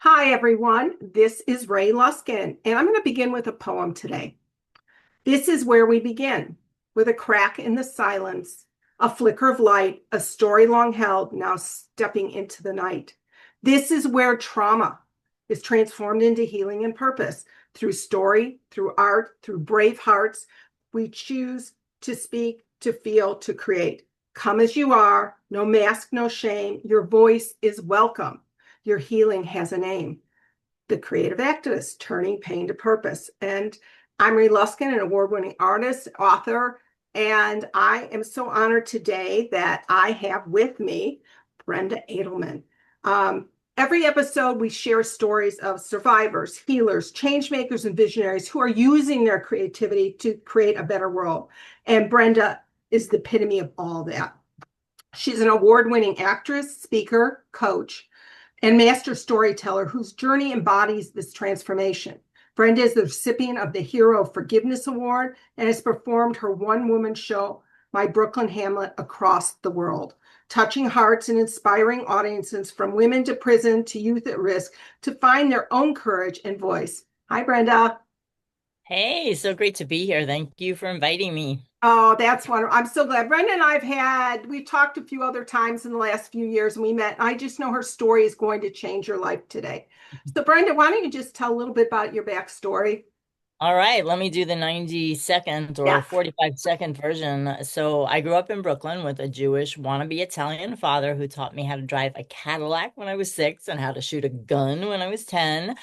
Hi, everyone. This is Ray Luskin, and I'm going to begin with a poem today. This is where we begin, with a crack in the silence, a flicker of light, a story long held, now stepping into the night. This is where trauma is transformed into healing and purpose. Through story, through art, through brave hearts, we choose to speak, to feel, to create. Come as you are, no mask, no shame. Your voice is welcome. Your healing has a name. The Creative Activist, Turning Pain to Purpose. And I'm Ray Luskin, an award-winning artist, author, and I am so honored today that I have with me Brenda Adelman. Every episode, we share stories of survivors, healers, change makers, and visionaries who are using their creativity to create a better world. And Brenda is the epitome of all that. She's an award-winning actress, speaker, coach, and master storyteller whose journey embodies this transformation. Brenda is the recipient of the Hero of Forgiveness Award and has performed her one-woman show, My Brooklyn Hamlet, across the world, touching hearts and inspiring audiences from women to prison to youth at risk to find their own courage and voice. Hi, Brenda. Hey, so great to be here. Thank you for inviting me. Oh, that's wonderful. I'm so glad. Brenda and we've talked a few other times in the last few years and we met. I just know her story is going to change your life today. So, Brenda, why don't you just tell a little bit about your backstory? All right, let me do the 90-second or Yeah. 45-second version. So, I grew up in Brooklyn with a Jewish wannabe Italian father who taught me how to drive a Cadillac when I was 6 and how to shoot a gun when I was 10.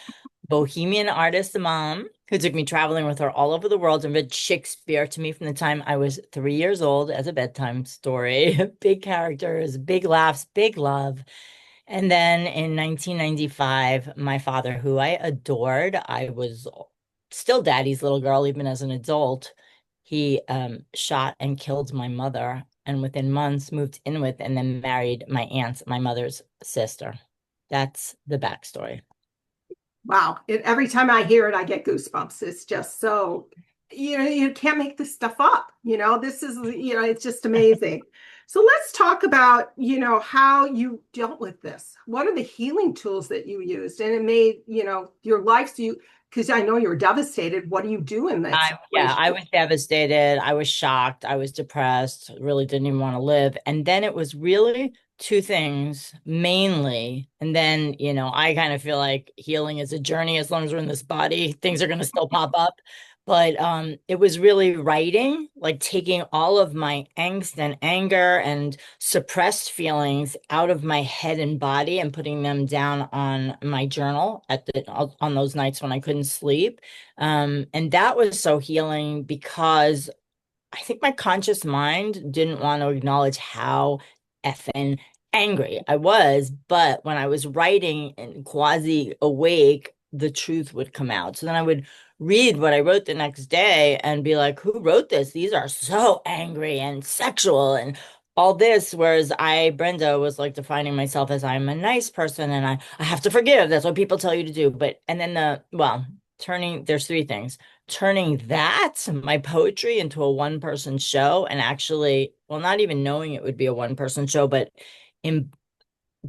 Bohemian artist mom who took me traveling with her all over the world and read Shakespeare to me from the time I was 3 years old as a bedtime story. Big characters, big laughs, big love. And then in 1995, my father, who I adored, I was still daddy's little girl, even as an adult, he shot and killed my mother. And within months, moved in with and then married my aunt, my mother's sister. That's the backstory. Wow. Every time I hear it, I get goosebumps. It's just so, you can't make this stuff up. This is, it's just amazing. So let's talk about, how you dealt with this. What are the healing tools that you used? And it made, your life, so because I know you were devastated. What do you do in that Yeah, I situation? was devastated. I was shocked. I was depressed. Really didn't even want to live. And then it was really two things mainly. And then, I kind of feel like healing is a journey as long as we're in this body, things are going to still pop up. But it was really writing, like taking all of my angst and anger and suppressed feelings out of my head and body and putting them down on my journal on those nights when I couldn't sleep. And that was so healing because I think my conscious mind didn't want to acknowledge how effing angry I was. But when I was writing and quasi awake, the truth would come out. So then I would read what I wrote the next day and be like, who wrote this? These are so angry and sexual and all this. Whereas Brenda, was like defining myself as I'm a nice person and I have to forgive. That's what people tell you to do. But, and then there's three things turning that, my poetry, into a one-person show and actually, well, not even knowing it would be a one-person show, but in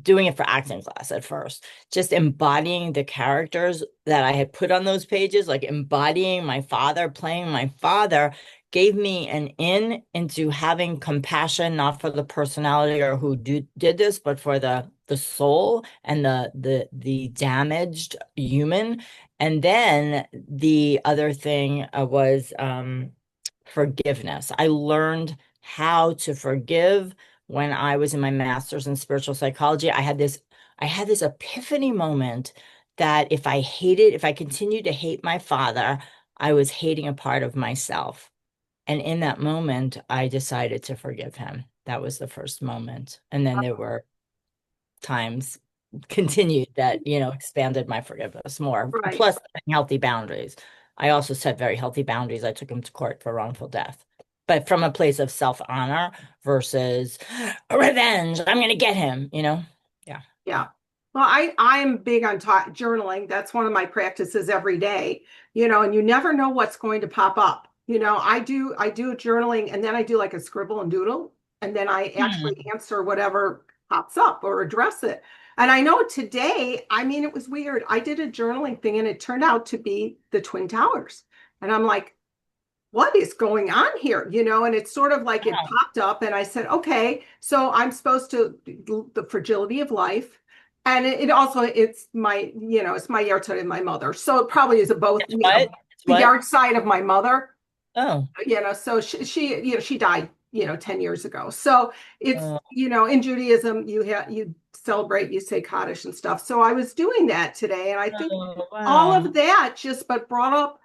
doing it for acting class at first, just embodying the characters that I had put on those pages, like embodying my father, playing my father, gave me an in into having compassion, not for the personality or did this, but for the soul and the damaged human. And then the other thing was forgiveness. I learned how to forgive when I was in my master's in spiritual psychology. I had this epiphany moment that if I continued to hate my father, I was hating a part of myself. And in that moment, I decided to forgive him. That was the first moment. And then there were times continued that, expanded my forgiveness more. Right. Plus healthy boundaries. I also set very healthy boundaries. I took him to court for wrongful death, but from a place of self-honor versus revenge. I'm gonna get him. Yeah. Yeah. Well, I'm big on journaling. That's one of my practices every day, and you never know what's going to pop up. I do journaling and then I do like a scribble and doodle and then I actually Hmm. answer whatever pops up or address it. And I know today, I mean, it was weird. I did a journaling thing and it turned out to be the Twin Towers. And I'm like, what is going on here? And it's sort of like it Wow. popped up and I said, okay, so I'm supposed to the fragility of life. And it also, it's my yard side of my mother. So it probably is a both, It's what? It's the what? yard side of my mother, Oh. so she died, 10 years ago. So it's, Oh, in Judaism, you celebrate, you say Kaddish and stuff. So I was doing that today. And I think oh, all wow. of that but brought up,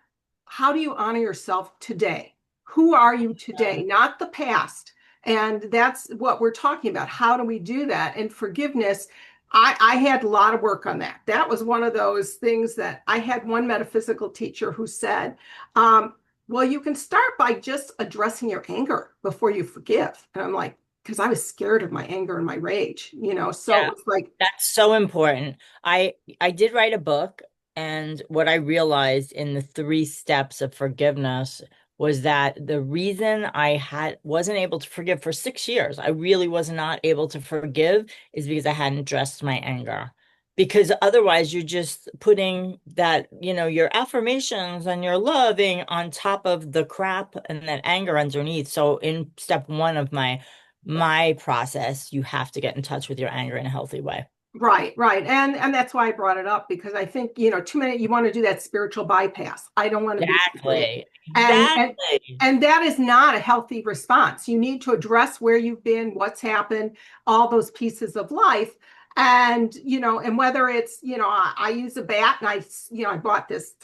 how do you honor yourself today? Who are you today, not the past? And that's what we're talking about. How do we do that? And forgiveness, I had a lot of work on that. That was one of those things that I had one metaphysical teacher who said, well, you can start by just addressing your anger before you forgive. And I'm like, because I was scared of my anger and my rage, so it Yeah, was like, that's so important. I did write a book, and what I realized in the three steps of forgiveness was that the reason I had wasn't able to forgive for 6 years, I really was not able to forgive, is because I hadn't addressed my anger. Because otherwise you're just putting that, your affirmations and your loving on top of the crap and that anger underneath. So in step one of my process, you have to get in touch with your anger in a healthy way. right, right. And that's why I brought it up, because I think, too many, you want to do that spiritual bypass. I don't want to be afraid. Exactly. And and Exactly. and that is not a healthy response. You need to address where you've been, what's happened, all those pieces of life. And, and whether it's, I use a bat and I bought this,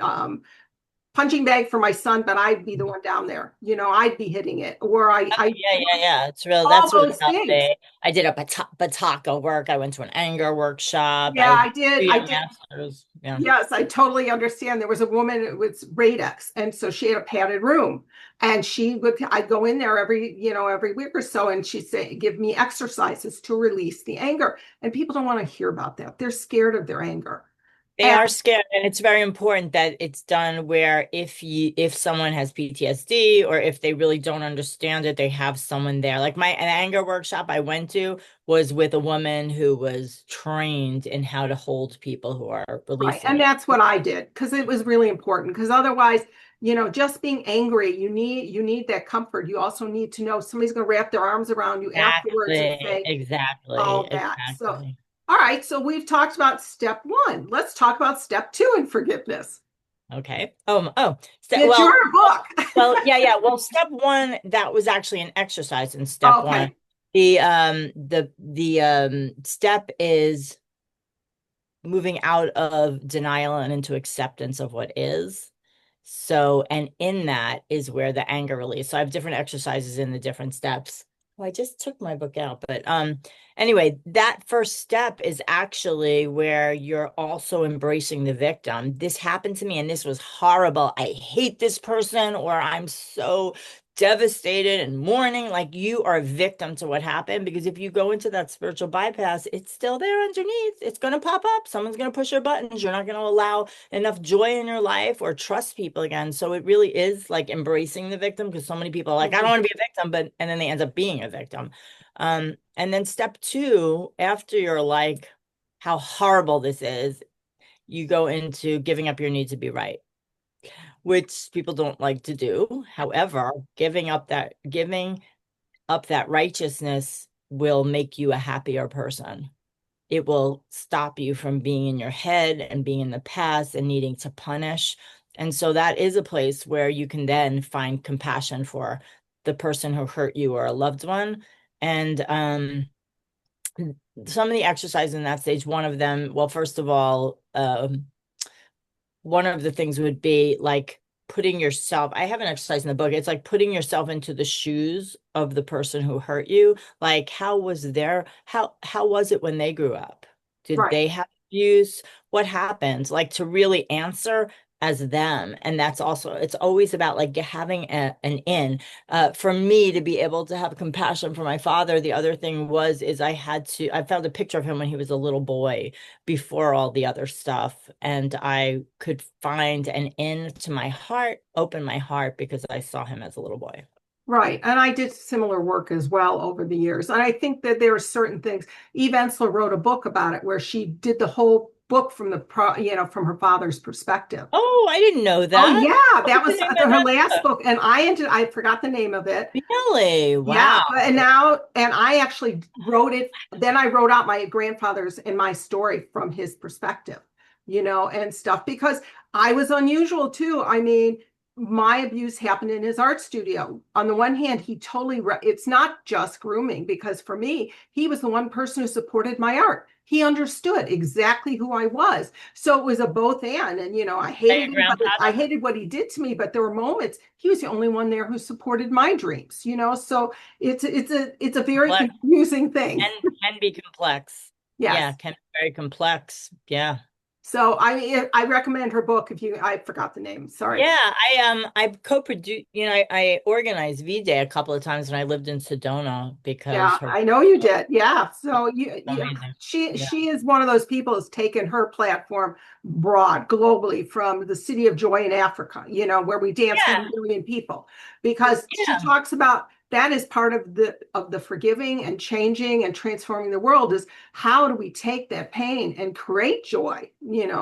um, punching bag for my son, but I'd be the one down there, I'd be hitting it, or Oh, yeah, yeah, yeah. all That's really those things. healthy. I did a bataka work. I went to an anger workshop. Yeah, I I did. do I your did. masters. Yeah. Yes, I totally understand. There was a woman with Radex, and so she had a padded room, and I'd go in there every week or so, and she'd say, give me exercises to release the anger. And people don't want to hear about that. They're scared of their anger. They And are scared, and it's very important that it's done where if someone has PTSD or if they really don't understand it, they have someone there. Like an anger workshop I went to was with a woman who was trained in how to hold people who are right, releasing and it. that's what I did, because it was really important. Because otherwise, just being angry, you need that comfort. You also need to know somebody's going to wrap their arms around you afterwards and Exactly, say, exactly, all that. So, exactly. all right. So we've talked about step one. Let's talk about step two in forgiveness. Okay. It's your book. Yeah, yeah. Well, step one, that was actually an exercise in step one. Okay. The step is moving out of denial and into acceptance of what is. So, and in that is where the anger release. So I have different exercises in the different steps. Well, I just took my book out, but anyway, that first step is actually where you're also embracing the victim. This happened to me and this was horrible. I hate this person, or I'm so devastated and mourning. Like, you are a victim to what happened, because if you go into that spiritual bypass, it's still there underneath. It's going to pop up. Someone's going to push your buttons. You're not going to allow enough joy in your life or trust people again. So it really is like embracing the victim, because so many people are like, I don't Mhm. want to be a victim, and then they end up being a victim. And then step two, after you're like, how horrible this is, you go into giving up your need to be right, which people don't like to do. However, giving up that righteousness will make you a happier person. It will stop you from being in your head and being in the past and needing to punish. And so that is a place where you can then find compassion for the person who hurt you or a loved one. And some of the exercise in that stage, one of them, well, first of all, one of the things would be like putting yourself, I have an exercise in the book. It's like putting yourself into the shoes of the person who hurt you. Like, how was it when they grew up? Did Right. they have abuse? What happened? Like, to really answer as them. And that's also, it's always about like having an in. For me to be able to have compassion for my father, the other thing is I found a picture of him when he was a little boy before all the other stuff. And I could find an in to my heart, open my heart, because I saw him as a little boy. Right. And I did similar work as well over the years. And I think that there are certain things. Eve Ensler wrote a book about it where she did the whole book from from her father's perspective. Oh, I didn't know Oh that. yeah, What that was the was name of her that last book? book. And I forgot the name of it. Really? Yeah, Wow. and I actually wrote it. Then I wrote out my grandfather's and my story from his perspective, and stuff because I was unusual too. I mean, my abuse happened in his art studio. On the one hand, it's not just grooming because for me, he was the one person who supported my art. He understood exactly who I was. So it was a both and I That your hated him, but I grandfather? hated what he did to me. But there were moments he was the only one there who supported my dreams. So it's a very Complex. confusing thing. Can be complex. Yeah, Yes. can be very complex. Yeah. So I recommend her book if you I forgot the name. Sorry. Yeah, I co-produced, I organized V-Day a couple of times when I lived in Sedona because Yeah, her I know you did. Yeah. So amazing. Yeah. she is one of those people who's taken her platform broad globally from the City of Joy in Africa, where we dance with Yeah, 1 million people, because she yeah, talks about that is part of the forgiving and changing and transforming the world is how do we take that pain and create joy.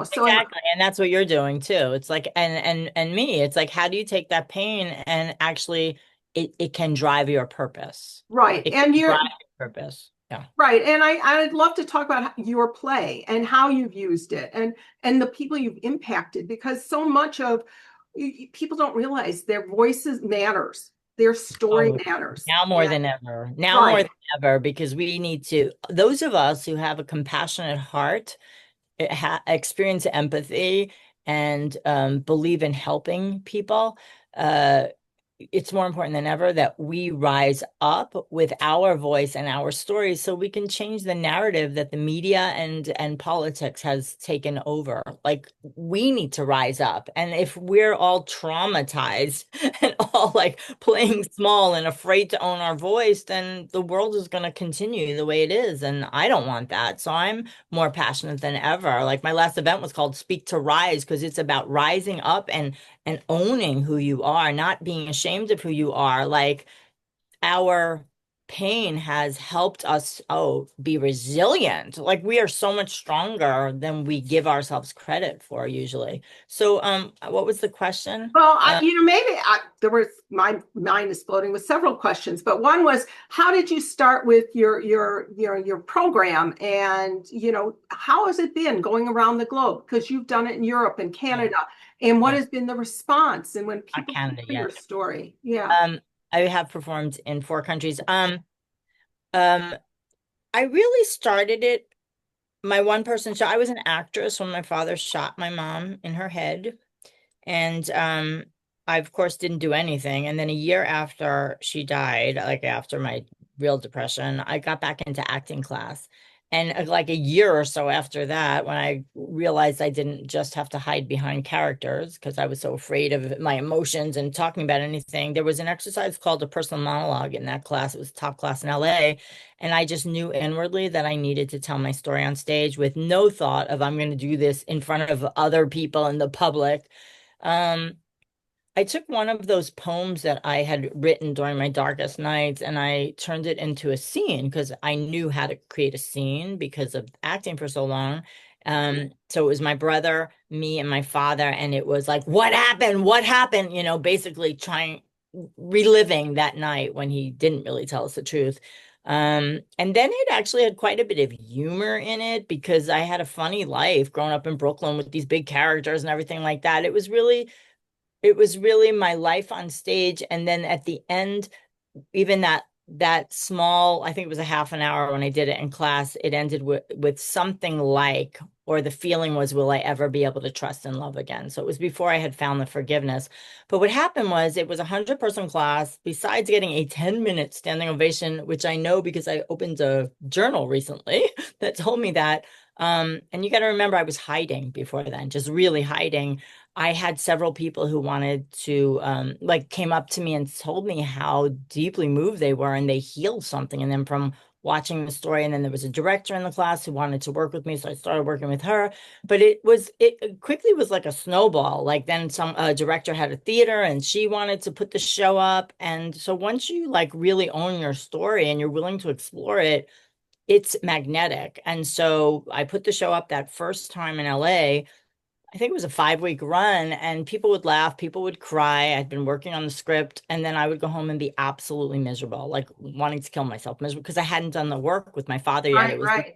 So exactly. And that's what you're doing too. It's like and me, it's like how do you take that pain and actually it can drive your purpose. right. It And can drive you're your purpose. Yeah. right. And I'd love to talk about your play and how you've used it and the people you've impacted because so much of people don't realize their voices matters. Their story Oh, matters. now more Yeah. than ever. Now more Right. than ever, because we need to, those of us who have a compassionate heart, experience empathy and believe in helping people, uh, it's more important than ever that we rise up with our voice and our stories so we can change the narrative that the media and politics has taken over. Like we need to rise up. And if we're all traumatized and all like playing small and afraid to own our voice, then the world is going to continue the way it is. And I don't want that. So I'm more passionate than ever. Like my last event was called Speak to Rise because it's about rising up and owning who you are, not being ashamed of who you are. Like our pain has helped us, be resilient. Like we are so much stronger than we give ourselves credit for usually. So, what was the question? Well, maybe there was my mind is floating with several questions, but one was, how did you start with your program, and how has it been going around the globe? Because you've done it in Europe and Yeah, Canada, and what yeah, has been the response? And when not people Canada hear your yet. story, yeah. Um, I have performed in 4 countries. Um, I really started it. My one person show. I was an actress when my father shot my mom in her head. And I of course didn't do anything. And then a year after she died, like after my real depression, I got back into acting class. And like a year or so after that, when I realized I didn't just have to hide behind characters because I was so afraid of my emotions and talking about anything, there was an exercise called a personal monologue in that class. It was a top class in LA. And I just knew inwardly that I needed to tell my story on stage with no thought of I'm going to do this in front of other people in the public. um, I took one of those poems that I had written during my darkest nights and I turned it into a scene because I knew how to create a scene because of acting for so long. So it was my brother, me, and my father, and it was like, what happened? What happened? Basically reliving that night when he didn't really tell us the truth. And then it actually had quite a bit of humor in it because I had a funny life growing up in Brooklyn with these big characters and everything like that. It was really my life on stage. And then at the end, even that small, I think it was a half an hour when I did it in class, it ended with something like, or the feeling was, will I ever be able to trust and love again? So it was before I had found the forgiveness. But what happened was it was a 100-person class, besides getting a 10-minute standing ovation, which I know because I opened a journal recently that told me that. And you got to remember, I was hiding before then, just really hiding. I had several people who wanted to, like, came up to me and told me how deeply moved they were and they healed something in them from watching the story. And then there was a director in the class who wanted to work with me. So I started working with her. But it quickly was like a snowball. Like then some director had a theater and she wanted to put the show up. And so once you like really own your story and you're willing to explore it, it's magnetic. And so I put the show up that first time in LA. I think it was a 5 week run, and people would laugh, people would cry. I'd been working on the script, and then I would go home and be absolutely miserable, like wanting to kill myself, miserable because I hadn't done the work with my father yet. It Right, was right.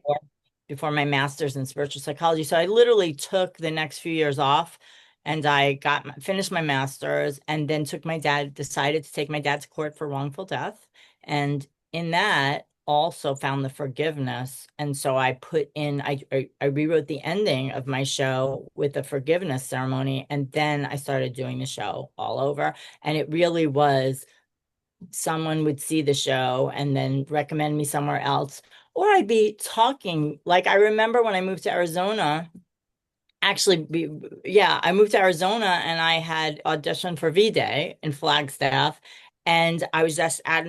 before my master's in spiritual psychology. So I literally took the next few years off, and I finished my master's, and then decided to take my dad to court for wrongful death. And in that, also found the forgiveness. And so I put in, I rewrote the ending of my show with the forgiveness ceremony. And then I started doing the show all over. And it really was someone would see the show and then recommend me somewhere else. Or I'd be talking, like I remember when I moved to Arizona, yeah, I moved to Arizona and I had auditioned for V-Day in Flagstaff, and I was just at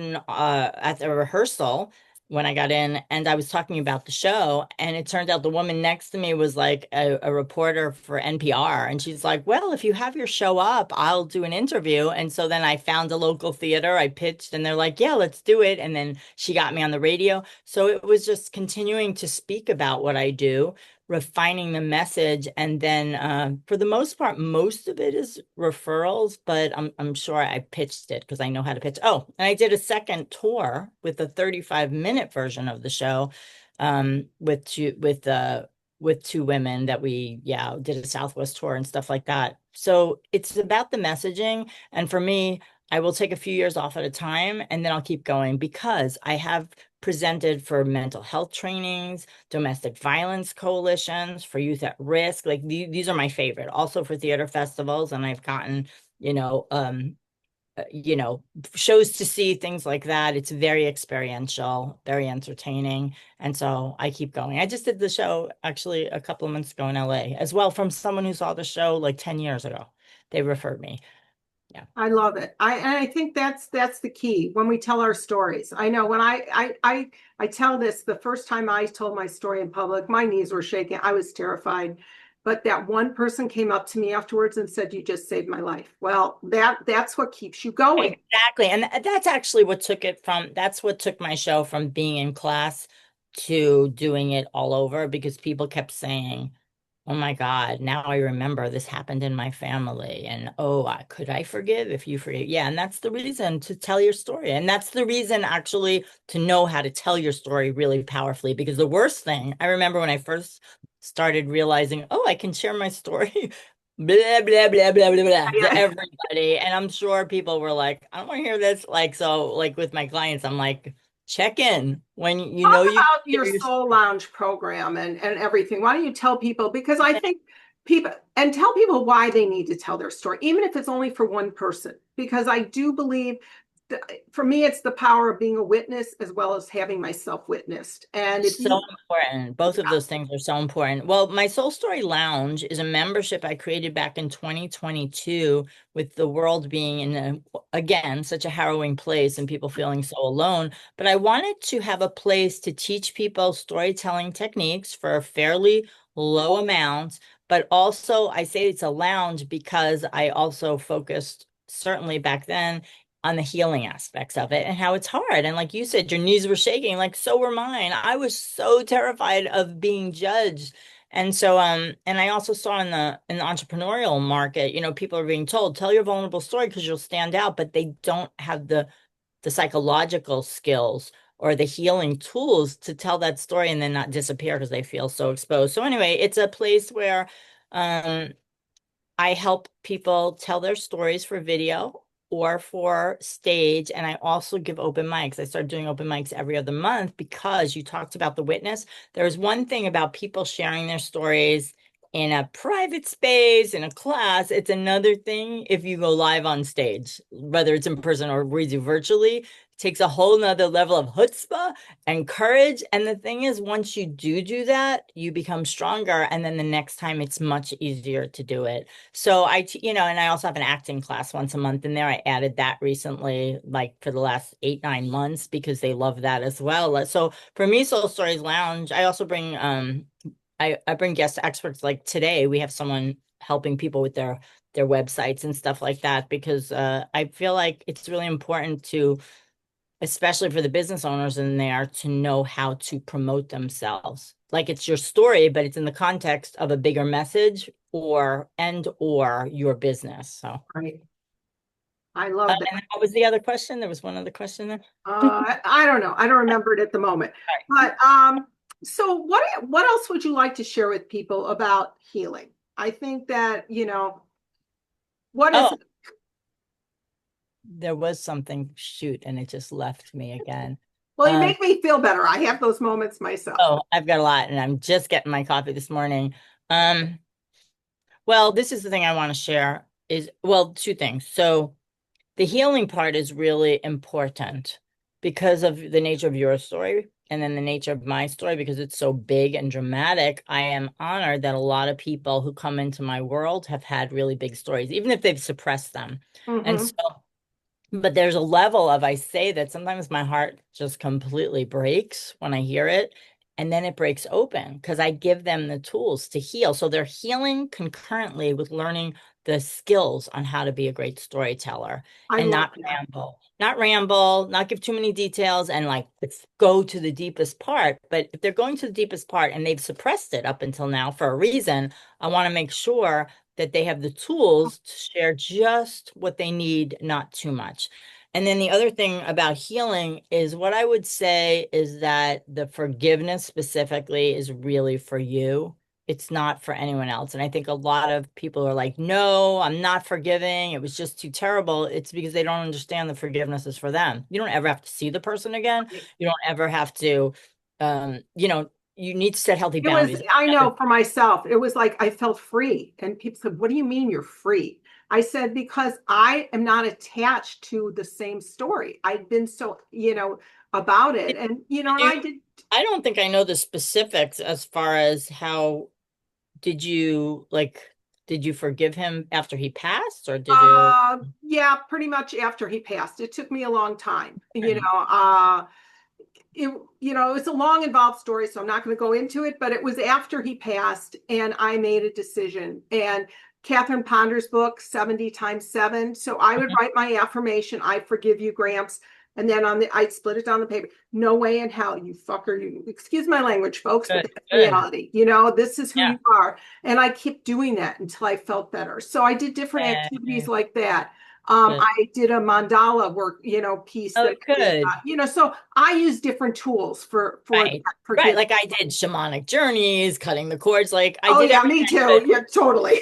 the rehearsal when I got in, and I was talking about the show, and it turned out the woman next to me was like a reporter for NPR, and she's like, "Well, if you have your show up, I'll do an interview." And so then I found a local theater, I pitched, and they're like, "Yeah, let's do it." And then she got me on the radio. So it was just continuing to speak about what I do, refining the message, and then for the most part, most of it is referrals, but I'm sure I pitched it because I know how to pitch. Oh, and I did a second tour with a 35-minute version of the show, with two women that we, yeah, did a Southwest tour and stuff like that. So it's about the messaging, and for me, I will take a few years off at a time and then I'll keep going because I have presented for mental health trainings, domestic violence coalitions, for youth at risk. Like these are my favorite. Also for theater festivals, and I've gotten, you know, um, you know, shows to see, things like that. It's very experiential, very entertaining, and so I keep going. I just did the show actually a couple of months ago in LA as well from someone who saw the show like 10 years ago. They referred me. Yeah. I love it. I think that's the key when we tell our stories. I know when I tell this, the first time I told my story in public, my knees were shaking. I was terrified. But that one person came up to me afterwards and said, "You just saved my life." Well, that's what keeps you going. Exactly. And that's actually that's what took my show from being in class to doing it all over, because people kept saying, "Oh my God, now I remember this happened in my family." And oh, could I forgive if you forgive? Yeah. And that's the reason to tell your story. And that's the reason actually to know how to tell your story really powerfully. Because the worst thing, I remember when I first started realizing, oh, I can share my story. Blah blah blah blah blah blah to Yeah. everybody, and I'm sure people were like, "I don't want to hear this." Like so, like with my clients, I'm like, check in when you Talk know you about your can Soul Lounge program and everything. Why don't you tell people? Because I think people and tell people why they need to tell their story, even if it's only for one person. Because I do believe that for me, it's the power of being a witness as well as having myself witnessed. And if So you, important. Both of yeah, those things are so important. Well, my Soul Story Lounge is a membership I created back in 2022, with the world being in again, such a harrowing place and people feeling so alone. But I wanted to have a place to teach people storytelling techniques for a fairly low amount. But also, I say it's a lounge because I also focused, certainly back then, on the healing aspects of it and how it's hard. And like you said, your knees were shaking, like so were mine. I was so terrified of being judged. And so and I also saw in the entrepreneurial market, people are being told, tell your vulnerable story because you'll stand out, but they don't have the psychological skills or the healing tools to tell that story and then not disappear because they feel so exposed. So anyway, it's a place where um I help people tell their stories for video or for stage. And I also give open mics. I started doing open mics every other month because you talked about the witness. There's one thing about people sharing their stories in a private space, in a class. It's another thing if you go live on stage, whether it's in person or we do virtually, takes a whole nother level of chutzpah and courage. And the thing is, once you do that, you become stronger. And then the next time it's much easier to do it. So and I also have an acting class once a month in there. I added that recently, like for the last 8, 9 months, because they love that as well. So for me, Soul Stories Lounge, I also bring I bring guest experts. Like today, we have someone helping people with their websites and stuff like that, because I feel like it's really important to, especially for the business owners in there, to know how to promote themselves. Like it's your story, but it's in the context of a bigger message or your business. So, Right. I love that. and then what was the other question? There was one other question there. I don't know. I don't remember it at the moment. But so what else would you like to share with people about healing? I think that, what is Oh, there was something, shoot, and it just left me again. well, you Um, make me feel better. I have those moments myself. oh, I've got a lot, and I'm just getting my coffee this morning. Um, well, this is the thing I want to share is, well, two things. So the healing part is really important because of the nature of your story and then the nature of my story, because it's so big and dramatic. I am honored that a lot of people who come into my world have had really big stories, even if they've suppressed them. And Hmm. so, but there's a level of, I say that sometimes my heart just completely breaks when I hear it. And then it breaks open because I give them the tools to heal. So they're healing concurrently with learning the skills on how to be a great storyteller I and love not that. ramble, not give too many details, and like let's go to the deepest part. But if they're going to the deepest part and they've suppressed it up until now for a reason, I want to make sure that they have the tools to share just what they need, not too much. And then the other thing about healing is, what I would say is that the forgiveness specifically is really for you. It's not for anyone else. And I think a lot of people are like, no, I'm not forgiving. It was just too terrible. It's because they don't understand the forgiveness is for them. You don't ever have to see the person again. You don't ever have to, you need to set healthy It was, boundaries. I know for myself, it was like I felt free. And people said, what do you mean you're free? I said, because I am not attached to the same story. I've been so, about it. And, and You, I did. I don't think I know the specifics as far as how did you like, did you forgive him after he passed or did you? Yeah, pretty much after he passed. It took me a long time. It was a long involved story, so I'm not going to go into it, but it was after he passed and I made a decision. And Catherine Ponder's book, 70 times 7. So I would write my affirmation, I forgive you, Gramps. And then I'd split it down the paper. No way in hell, you fucker. You excuse my language, folks, but Good, that's good. reality. This is who Yeah. you are. And I kept doing that until I felt better. So I did different activities Good, like that. good. I did a mandala work, piece that Oh, I did, good. so I use different tools for Right. Right. forgiveness. Like I did shamanic journeys, cutting the cords. Like I Oh did yeah, me everything. too. But Yeah, totally.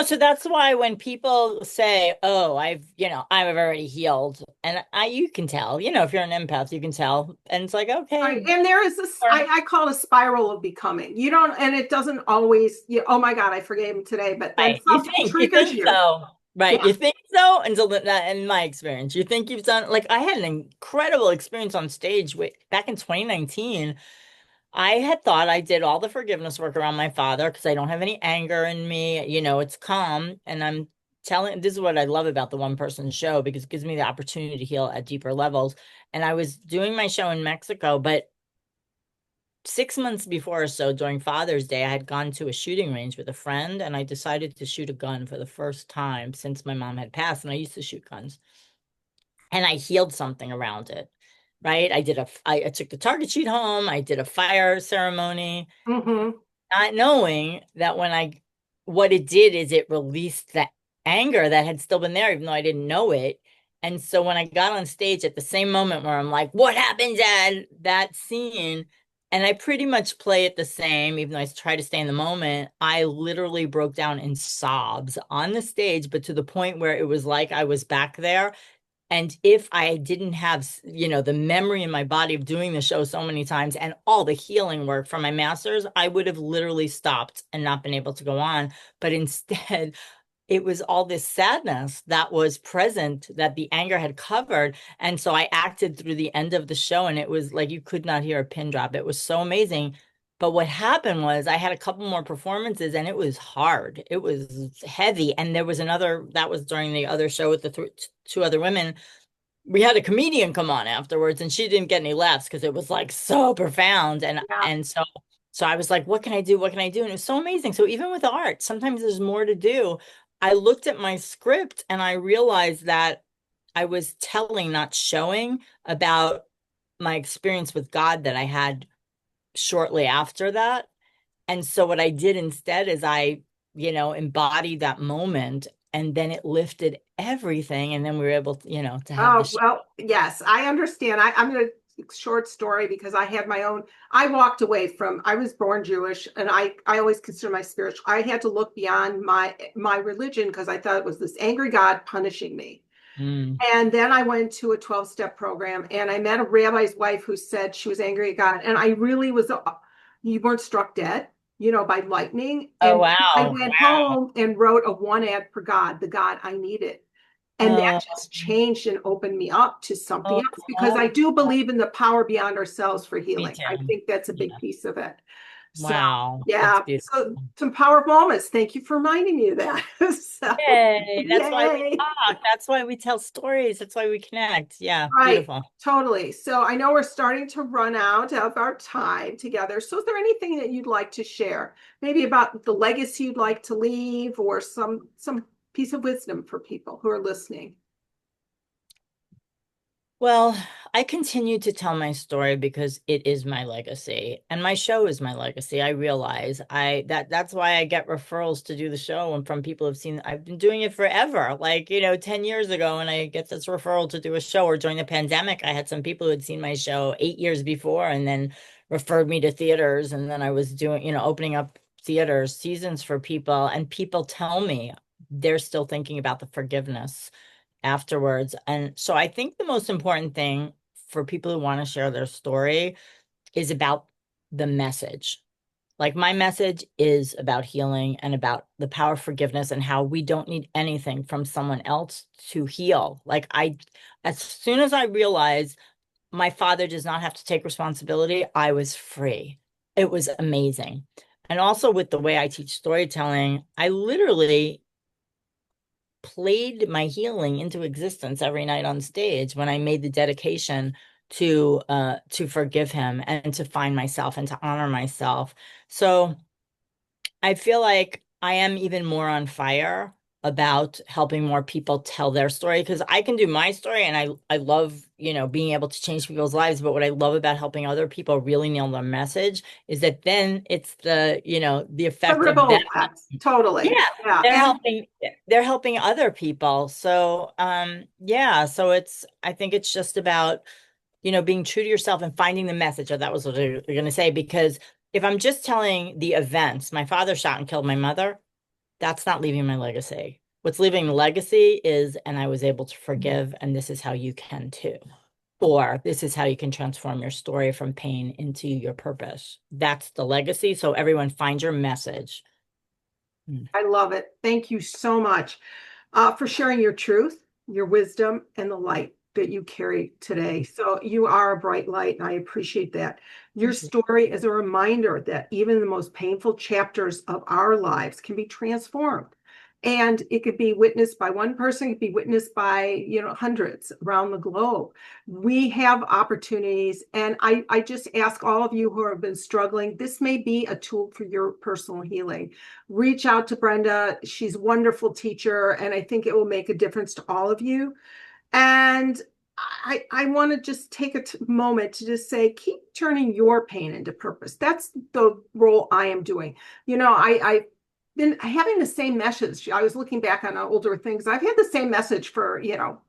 so that's why when people say, "Oh, I've already healed," and you can tell, if you're an empath, you can tell, and it's like, Right. okay, And there is this, or, I call it a spiral of becoming. You don't, and it doesn't always, oh my God, I forgave him today, but then right, you something think, triggers you. so, right? Yeah. You think so until that, in my experience, you think you've done. Like I had an incredible experience on stage back in 2019. I had thought I did all the forgiveness work around my father because I don't have any anger in me. It's calm. And I'm telling, this is what I love about the one person show, because it gives me the opportunity to heal at deeper levels. And I was doing my show in Mexico, but 6 months before or so, during Father's Day, I had gone to a shooting range with a friend and I decided to shoot a gun for the first time since my mom had passed. And I used to shoot guns, and I healed something around it. Right. I took the target sheet home. I did a fire ceremony, Hmm. not knowing that what it did is it released the anger that had still been there, even though I didn't know it. And so when I got on stage at the same moment where I'm like, what happened, Dad? That scene. And I pretty much play it the same, even though I try to stay in the moment. I literally broke down in sobs on the stage, but to the point where it was like I was back there. And if I didn't have, the memory in my body of doing the show so many times and all the healing work from my masters, I would have literally stopped and not been able to go on. But instead, it was all this sadness that was present that the anger had covered. And so I acted through the end of the show, and it was like you could not hear a pin drop. It was so amazing. But what happened was I had a couple more performances and it was hard. It was heavy. And there was another, that was during the other show with the two other women. We had a comedian come on afterwards and she didn't get any laughs because it was like so profound. And Yeah. and so so I was like, what can I do? What can I do? And it was so amazing. So even with art, sometimes there's more to do. I looked at my script and I realized that I was telling, not showing, about my experience with God that I had shortly after that. And so what I did instead is I, embodied that moment, and then it lifted everything. And then we were able to, to have the Oh, show. well, yes, I understand. I'm going to short story because I had my own. I walked away from, I was born Jewish and I always consider my spiritual. I had to look beyond my religion because I thought it was this angry God punishing me. Mm. And then I went to a 12-step program and I met a rabbi's wife who said she was angry at God. And I really was, you weren't struck dead, by lightning. Oh, And I wow. went Wow. home and wrote a one ad for God, the God I needed. And that Oh, just changed and opened me up to something oh, else because I do believe in the power beyond ourselves for me healing. I too. think that's a big Yeah. piece of it. So, Wow. That's yeah. beautiful. So, some powerful moments. Thank you for reminding me of that. So, Yay. That's why we yay. talk. That's why we tell stories. That's why we connect. Yeah. Right. Beautiful. Totally. So, I know we're starting to run out of our time together. So, is there anything that you'd like to share? Maybe about the legacy you'd like to leave or some piece of wisdom for people who are listening? Well, I continue to tell my story because it is my legacy and my show is my legacy. I realize that's why I get referrals to do the show and from people who've seen I've been doing it forever. Like, 10 years ago and I get this referral to do a show, or during the pandemic, I had some people who had seen my show 8 years before and then referred me to theaters, and then I was doing, opening up theaters seasons for people, and people tell me they're still thinking about the forgiveness afterwards. And so I think the most important thing for people who want to share their story is about the message. Like, my message is about healing and about the power of forgiveness and how we don't need anything from someone else to heal. As soon as I realized my father does not have to take responsibility, I was free. It was amazing. And also with the way I teach storytelling, I literally played my healing into existence every night on stage when I made the dedication to forgive him and to find myself and to honor myself. So I feel like I am even more on fire about helping more people tell their story, because I can do my story and I love, being able to change people's lives. But what I love about helping other people really nail the message is that then it's the The effect of them. ripple effects. Totally. Yeah, Yeah. they're And helping they're helping other people. So yeah, so I think it's just about, being true to yourself and finding the message. Or that was what you're going to say, because if I'm just telling the events, my father shot and killed my mother, that's not leaving my legacy. What's leaving the legacy is, and I was able to forgive, and this is how you can too. Or this is how you can transform your story from pain into your purpose. That's the legacy. So everyone find your message. Mm. I love it. Thank you so much for sharing your truth, your wisdom, and the light that you carry today. So you are a bright light, and I appreciate that. Your Thank you. story is a reminder that even the most painful chapters of our lives can be transformed. And it could be witnessed by one person, it could be witnessed by, hundreds around the globe. We have opportunities. And I just ask all of you who have been struggling, this may be a tool for your personal healing. Reach out to Brenda. She's a wonderful teacher, and I think it will make a difference to all of you. And I want to just take a moment to just say, keep turning your pain into purpose. That's the role I am doing. I've been having the same message. I was looking back on older things. I've had the same message for,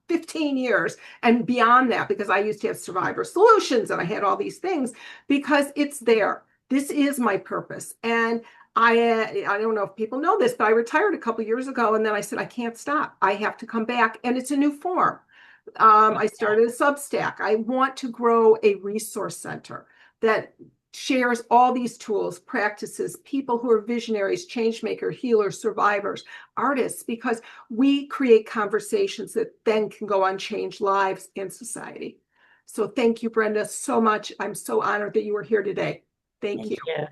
15 years and beyond that, because I used to have survivor solutions and I had all these things because it's there. This is my purpose. And I don't know if people know this, but I retired a couple years ago, and then I said I can't stop. I have to come back, and it's a new form. I started a Substack. I want to grow a resource center that shares all these tools, practices, people who are visionaries, change maker, healers, survivors, artists, because we create conversations that then can go on change lives in society. So thank you, Brenda, so much. I'm so honored that you were here today. Thank Thank you. you.